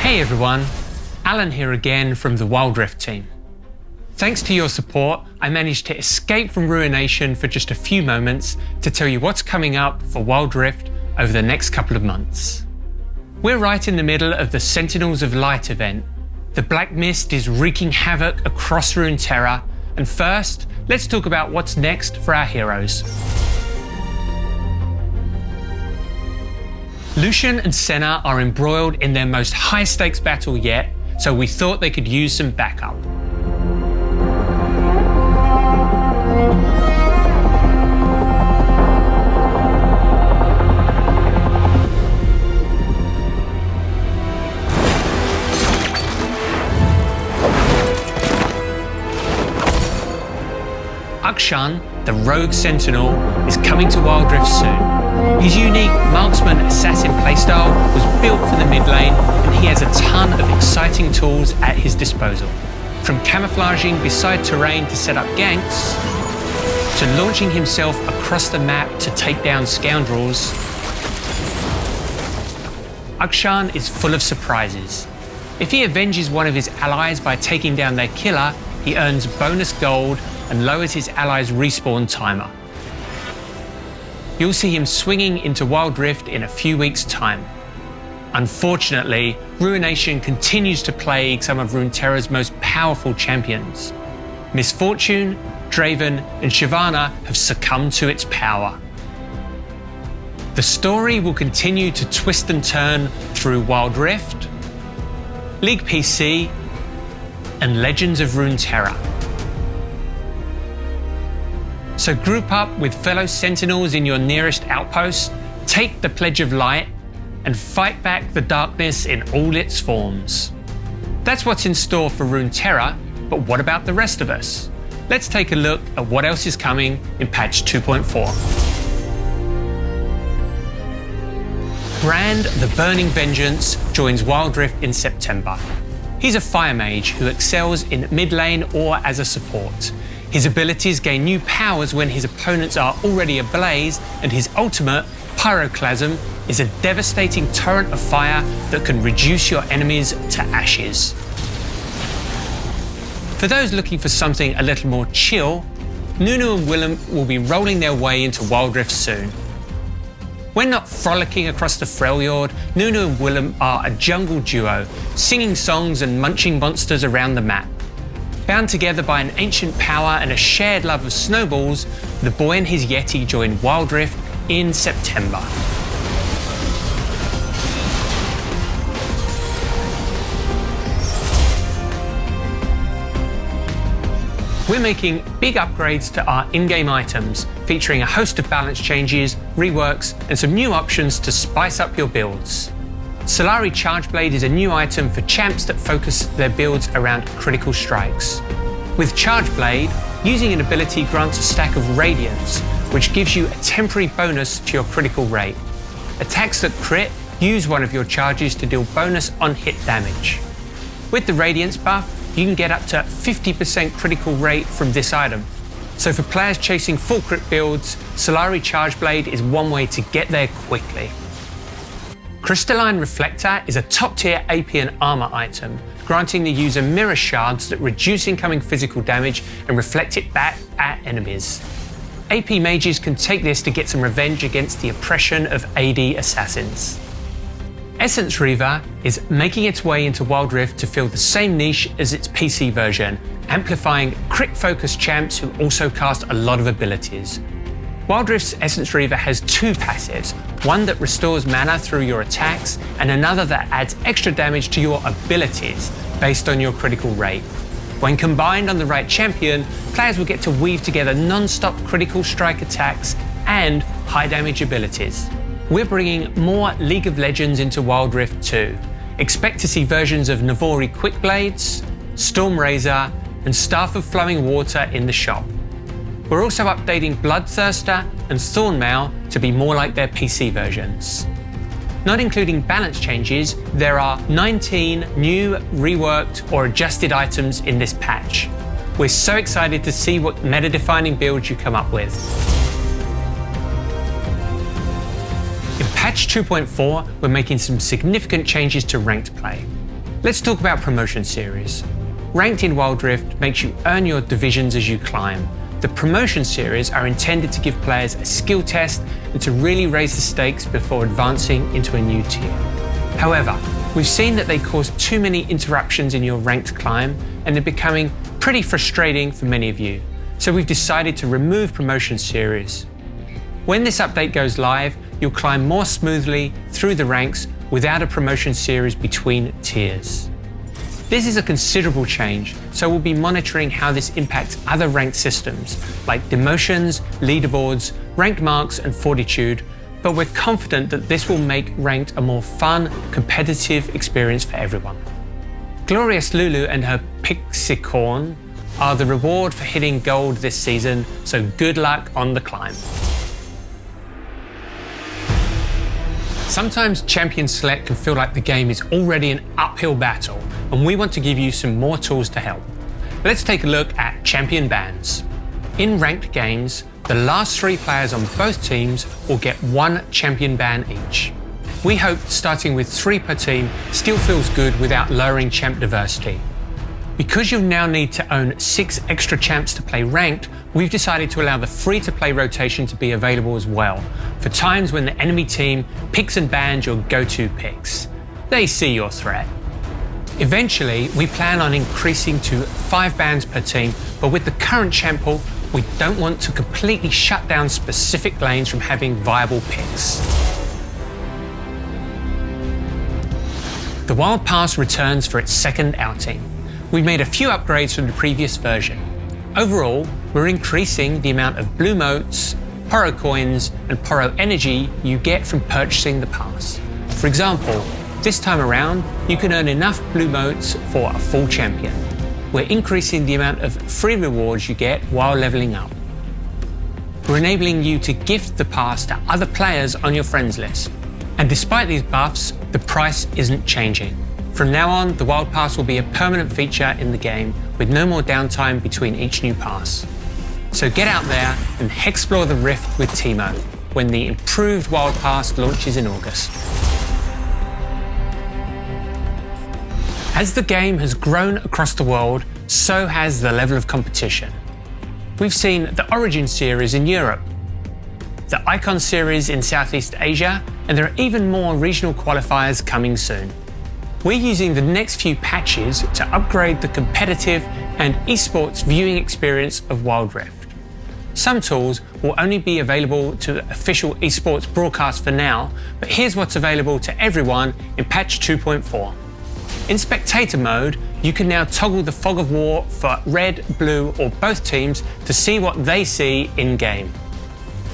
Hey everyone, Alan here again from the Wild Rift team. Thanks to your support, I managed to escape from Ruination for just a few moments to tell you what's coming up for Wild Rift over the next couple of months. We're right in the middle of the Sentinels of Light event. The Black Mist is wreaking havoc across Runeterra, and first, let's talk about what's next for our heroes. Lucian and Senna are embroiled in their most high-stakes battle yet, so we thought they could use some backup. Akshan, the rogue sentinel, is coming to Wild Rift soon. His unique marksman assassin playstyle was built for the mid lane, and he has a ton of exciting tools at his disposal. From camouflaging beside terrain to set up ganks, to launching himself across the map to take down scoundrels, Akshan is full of surprises. If he avenges one of his allies by taking down their killer, he earns bonus gold and lowers his allies' respawn timer. You'll see him swinging into Wild Rift in a few weeks' time. Unfortunately, Ruination continues to plague some of Runeterra's most powerful champions. Misfortune, Draven, and Shyvana have succumbed to its power. The story will continue to twist and turn through Wild Rift, League PC, and Legends of Runeterra. So group up with fellow sentinels in your nearest outpost, take the Pledge of Light, and fight back the darkness in all its forms. That's what's in store for Runeterra, but what about the rest of us? Let's take a look at what else is coming in patch 2.4. Brand the Burning Vengeance joins Wild Rift in September. He's a fire mage who excels in mid lane or as a support. His abilities gain new powers when his opponents are already ablaze, and his ultimate, Pyroclasm, is a devastating torrent of fire that can reduce your enemies to ashes. For those looking for something a little more chill, Nunu and Willem will be rolling their way into Wild Rift soon. When not frolicking across the Freljord, Nunu and Willem are a jungle duo, singing songs and munching monsters around the map. Bound together by an ancient power and a shared love of snowballs, the boy and his Yeti join Wild Rift in September. We're making big upgrades to our in-game items, featuring a host of balance changes, reworks, and some new options to spice up your builds. Solari Chargeblade is a new item for champs that focus their builds around critical strikes. With Chargeblade, using an ability grants a stack of Radiance, which gives you a temporary bonus to your critical rate. Attacks that crit use one of your charges to deal bonus on hit damage. With the Radiance buff, you can get up to 50% critical rate from this item. So for players chasing full crit builds, Solari Chargeblade is one way to get there quickly. Crystalline Reflector is a top-tier AP and armor item, granting the user mirror shards that reduce incoming physical damage and reflect it back at enemies. AP mages can take this to get some revenge against the oppression of AD assassins. Essence Reaver is making its way into Wild Rift to fill the same niche as its PC version, amplifying crit-focused champs who also cast a lot of abilities. Wild Rift's Essence Reaver has two passives, one that restores mana through your attacks, and another that adds extra damage to your abilities based on your critical rate. When combined on the right champion, players will get to weave together non-stop critical strike attacks and high damage abilities. We're bringing more League of Legends into Wild Rift too. Expect to see versions of Navori Quickblades, Stormrazor, and Staff of Flowing Water in the shop. We're also updating Bloodthirster and Thornmail to be more like their PC versions. Not including balance changes, there are 19 new, reworked, or adjusted items in this patch. We're so excited to see what meta-defining builds you come up with. In patch 2.4, we're making some significant changes to ranked play. Let's talk about promotion series. Ranked in Wild Rift makes you earn your divisions as you climb. The promotion series are intended to give players a skill test and to really raise the stakes before advancing into a new tier. However, we've seen that they cause too many interruptions in your ranked climb, and they're becoming pretty frustrating for many of you. So we've decided to remove promotion series. When this update goes live, you'll climb more smoothly through the ranks without a promotion series between tiers. This is a considerable change, so we'll be monitoring how this impacts other ranked systems like demotions, leaderboards, rank marks, and fortitude, but we're confident that this will make ranked a more fun, competitive experience for everyone. Glorious Lulu and her Pixicorn are the reward for hitting gold this season, so good luck on the climb. Sometimes Champion Select can feel like the game is already an uphill battle, and we want to give you some more tools to help. Let's take a look at Champion Bans. In ranked games, the last 3 players on both teams will get 1 champion ban each. We hope starting with 3 per team still feels good without lowering champ diversity. Because you'll now need to own 6 extra champs to play ranked, we've decided to allow the free-to-play rotation to be available as well, for times when the enemy team picks and bans your go-to picks. They see your threat. Eventually, we plan on increasing to 5 bans per team, but with the current champ pool, we don't want to completely shut down specific lanes from having viable picks. The Wild Pass returns for its second outing. We've made a few upgrades from the previous version. Overall, we're increasing the amount of blue motes, Poro coins, and Poro energy you get from purchasing the pass. For example, this time around, you can earn enough blue motes for a full champion. We're increasing the amount of free rewards you get while leveling up. We're enabling you to gift the pass to other players on your friends list. And despite these buffs, the price isn't changing. From now on, the Wild Pass will be a permanent feature in the game with no more downtime between each new pass. So get out there and explore the Rift with Teemo when the improved Wild Pass launches in August. As the game has grown across the world, so has the level of competition. We've seen the Origin series in Europe, the Icon series in Southeast Asia, and there are even more regional qualifiers coming soon. We're using the next few patches to upgrade the competitive and esports viewing experience of Wild Rift. Some tools will only be available to official esports broadcasts for now, but here's what's available to everyone in patch 2.4. In spectator mode, you can now toggle the fog of war for red, blue, or both teams to see what they see in-game.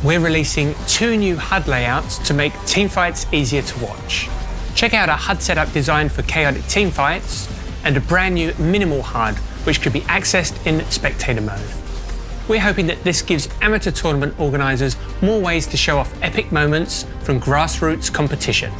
We're releasing 2 new HUD layouts to make teamfights easier to watch. Check out our HUD setup designed for chaotic teamfights, and a brand new minimal HUD, which could be accessed in spectator mode. We're hoping that this gives amateur tournament organisers more ways to show off epic moments from grassroots competition.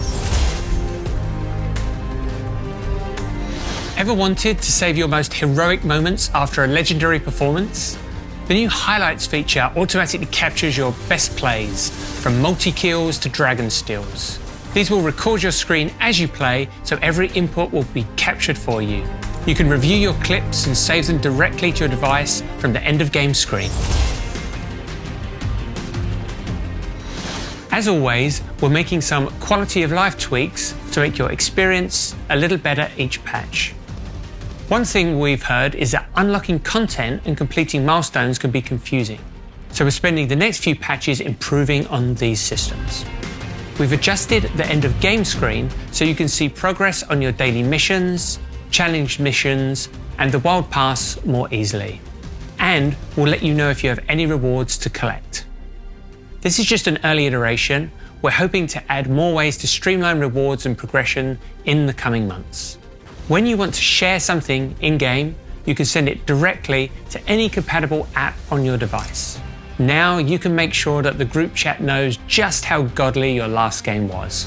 Ever wanted to save your most heroic moments after a legendary performance? The new Highlights feature automatically captures your best plays, from multi-kills to dragon steals. These will record your screen as you play, so every input will be captured for you. You can review your clips and save them directly to your device from the end of game screen. As always, we're making some quality of life tweaks to make your experience a little better each patch. One thing we've heard is that unlocking content and completing milestones can be confusing, so we're spending the next few patches improving on these systems. We've adjusted the end of game screen so you can see progress on your daily missions, challenge missions, and the Wild Pass more easily. And we'll let you know if you have any rewards to collect. This is just an early iteration. We're hoping to add more ways to streamline rewards and progression in the coming months. When you want to share something in-game, you can send it directly to any compatible app on your device. Now you can make sure that the group chat knows just how godly your last game was.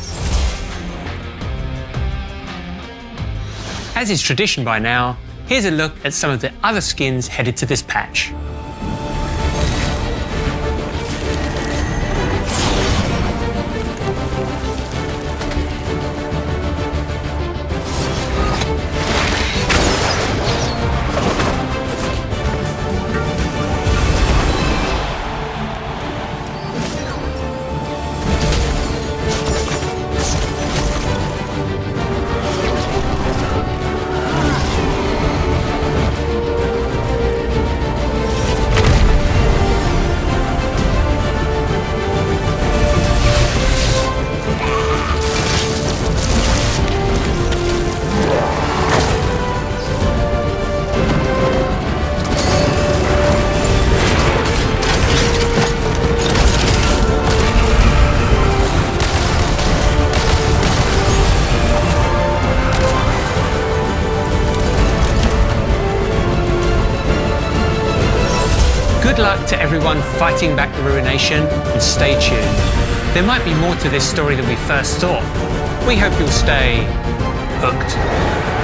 As is tradition by now, here's a look at some of the other skins headed to this patch. Good luck to everyone fighting back the Ruination, and stay tuned. There might be more to this story than we first thought. We hope you'll stay hooked.